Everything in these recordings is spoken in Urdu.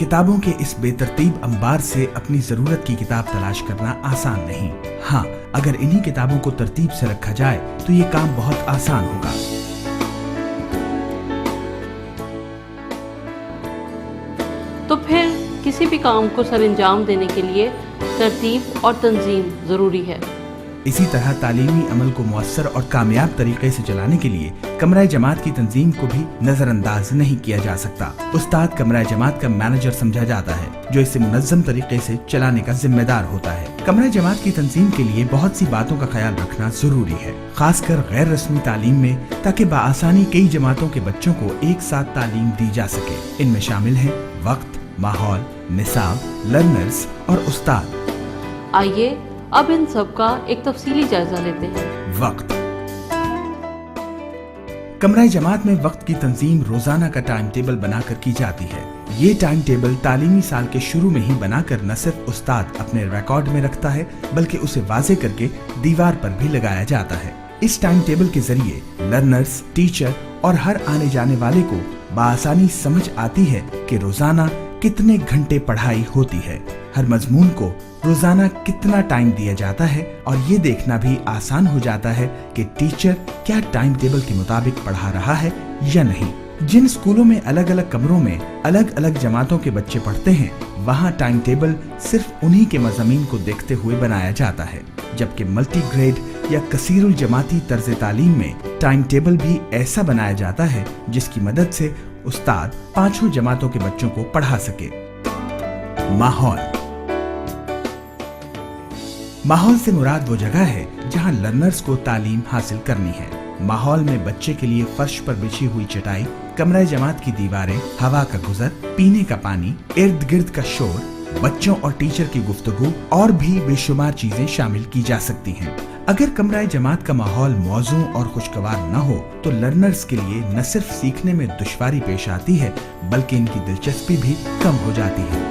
کتابوں کے اس بے ترتیب انبار سے اپنی ضرورت کی کتاب تلاش کرنا آسان نہیں۔ ہاں، اگر انہی کتابوں کو ترتیب سے رکھا جائے تو یہ کام بہت آسان ہوگا۔ تو پھر کسی بھی کام کو سر انجام دینے کے لیے ترتیب اور تنظیم ضروری ہے۔ اسی طرح تعلیمی عمل کو مؤثر اور کامیاب طریقے سے چلانے کے لیے کمرہ جماعت کی تنظیم کو بھی نظر انداز نہیں کیا جا سکتا۔ استاد کمرہ جماعت کا مینیجر سمجھا جاتا ہے، جو اسے منظم طریقے سے چلانے کا ذمہ دار ہوتا ہے۔ کمرہ جماعت کی تنظیم کے لیے بہت سی باتوں کا خیال رکھنا ضروری ہے، خاص کر غیر رسمی تعلیم میں، تاکہ بآسانی کئی جماعتوں کے بچوں کو ایک ساتھ تعلیم دی جا سکے۔ ان میں شامل ہیں وقت، ماحول، نصاب، لرنرز اور استاد۔ آئیے اب ان سب کا ایک تفصیلی جائزہ لیتے ہیں۔ وقت۔ کمرہ جماعت میں وقت کی تنظیم روزانہ کا ٹائم ٹیبل بنا کر کی جاتی ہے۔ یہ ٹائم ٹیبل تعلیمی سال کے شروع میں ہی بنا کر نہ صرف استاد اپنے ریکارڈ میں رکھتا ہے، بلکہ اسے واضح کر کے دیوار پر بھی لگایا جاتا ہے۔ اس ٹائم ٹیبل کے ذریعے لرنرز، ٹیچر اور ہر آنے جانے والے کو بآسانی سمجھ آتی ہے کہ روزانہ کتنے گھنٹے پڑھائی ہوتی ہے، ہر مضمون کو روزانہ کتنا ٹائم دیا جاتا ہے، اور یہ دیکھنا بھی آسان ہو جاتا ہے کہ ٹیچر کیا ٹائم ٹیبل کے مطابق پڑھا رہا ہے یا نہیں۔ جن اسکولوں میں الگ الگ کمروں میں الگ الگ جماعتوں کے بچے پڑھتے ہیں، وہاں ٹائم ٹیبل صرف انہی کے مضامین کو دیکھتے ہوئے بنایا جاتا ہے، جبکہ ملٹی گریڈ یا کثیر الجماعتی طرز تعلیم میں ٹائم ٹیبل بھی ایسا بنایا جاتا ہے جس کی مدد سے استاد پانچوں جماعتوں کے بچوں کو پڑھا سکے۔ ماحول۔ ماحول سے مراد وہ جگہ ہے جہاں لرنرز کو تعلیم حاصل کرنی ہے۔ ماحول میں بچے کے لیے فرش پر بچھی ہوئی چٹائی، کمرہ جماعت کی دیواریں، ہوا کا گزر، پینے کا پانی، ارد گرد کا شور، بچوں اور ٹیچر کی گفتگو اور بھی بے شمار چیزیں شامل کی جا سکتی ہیں۔ اگر کمرہ جماعت کا ماحول موزوں اور خوشگوار نہ ہو تو لرنرز کے لیے نہ صرف سیکھنے میں دشواری پیش آتی ہے، بلکہ ان کی دلچسپی بھی کم ہو جاتی ہے۔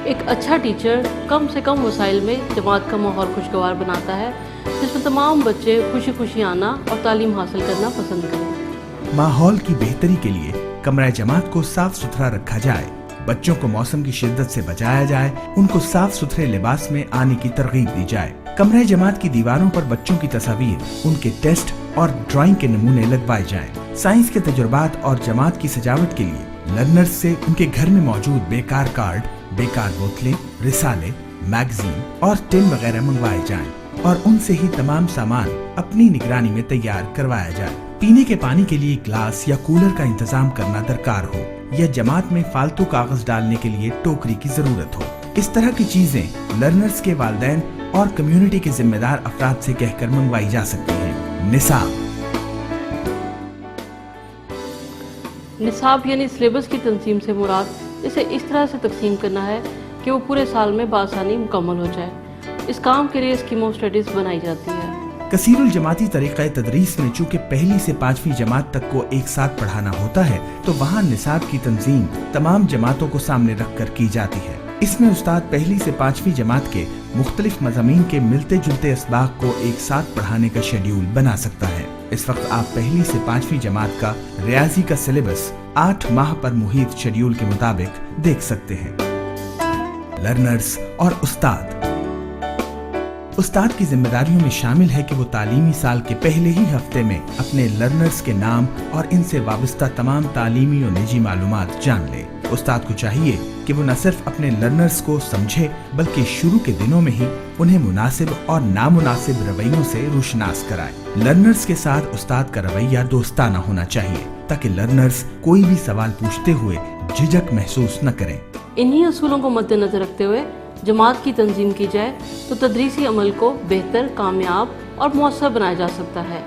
ایک اچھا ٹیچر کم سے کم وسائل میں جماعت کا ماحول خوشگوار بناتا ہے، جس میں تمام بچے خوشی خوشی آنا اور تعلیم حاصل کرنا پسند کریں۔ ماحول کی بہتری کے لیے کمرہ جماعت کو صاف ستھرا رکھا جائے، بچوں کو موسم کی شدت سے بچایا جائے، ان کو صاف ستھرے لباس میں آنے کی ترغیب دی جائے۔ کمرہ جماعت کی دیواروں پر بچوں کی تصاویر، ان کے ٹیسٹ اور ڈرائنگ کے نمونے لگوائے جائیں۔ سائنس کے تجربات اور جماعت کی سجاوٹ کے لیے لرنرز سے ان کے گھر میں موجود بیکار کارڈ، بیکار بوتلیں، رسالے، میگزین اور ٹن وغیرہ منگوائے جائیں، اور ان سے ہی تمام سامان اپنی نگرانی میں تیار کروایا جائے۔ پینے کے پانی کے لیے گلاس یا کولر کا انتظام کرنا درکار ہو، یا جماعت میں فالتو کاغذ ڈالنے کے لیے ٹوکری کی ضرورت ہو۔ اس طرح کی چیزیں لرنرز کے والدین اور کمیونٹی کے ذمہ دار افراد سے کہہ کر منگوائی جا سکتی ہیں۔ نصاب۔ نصاب یعنی سلیبس کی تنظیم سے مراد اسے اس طرح سے تقسیم کرنا ہے کہ وہ پورے سال میں بآسانی مکمل ہو جائے۔ اس کام کے لیے اسکیم آف اسٹڈیز بنائی جاتی ہے۔ کثیر الجماعتی طریقہ تدریس میں چونکہ پہلی سے پانچویں جماعت تک کو ایک ساتھ پڑھانا ہوتا ہے، تو وہاں نصاب کی تنظیم تمام جماعتوں کو سامنے رکھ کر کی جاتی ہے۔ اس میں استاد پہلی سے پانچویں جماعت کے مختلف مضامین کے ملتے جلتے اسباق کو ایک ساتھ پڑھانے کا شیڈیول بنا سکتا ہے۔ اس وقت آپ پہلی سے پانچویں جماعت کا ریاضی کا سلیبس 8 ماہ پر محیط شیڈیول کے مطابق دیکھ سکتے ہیں۔ لرنرز اور استاد۔ استاد کی ذمہ داریوں میں شامل ہے کہ وہ تعلیمی سال کے پہلے ہی ہفتے میں اپنے لرنرز کے نام اور ان سے وابستہ تمام تعلیمی اور نجی معلومات جان لے۔ استاد کو چاہیے کہ وہ نہ صرف اپنے لرنرز کو سمجھے، بلکہ شروع کے دنوں میں ہی انہیں مناسب اور نامناسب رویوں سے روشناس کرائے۔ لرنرز کے ساتھ استاد کا رویہ دوستانہ ہونا چاہیے، تاکہ لرنرز کوئی بھی سوال پوچھتے ہوئے جھجک محسوس نہ کریں۔ انہی اصولوں کو مد نظر رکھتے ہوئے جماعت کی تنظیم کی جائے تو تدریسی عمل کو بہتر، کامیاب اور مؤثر بنایا جا سکتا ہے۔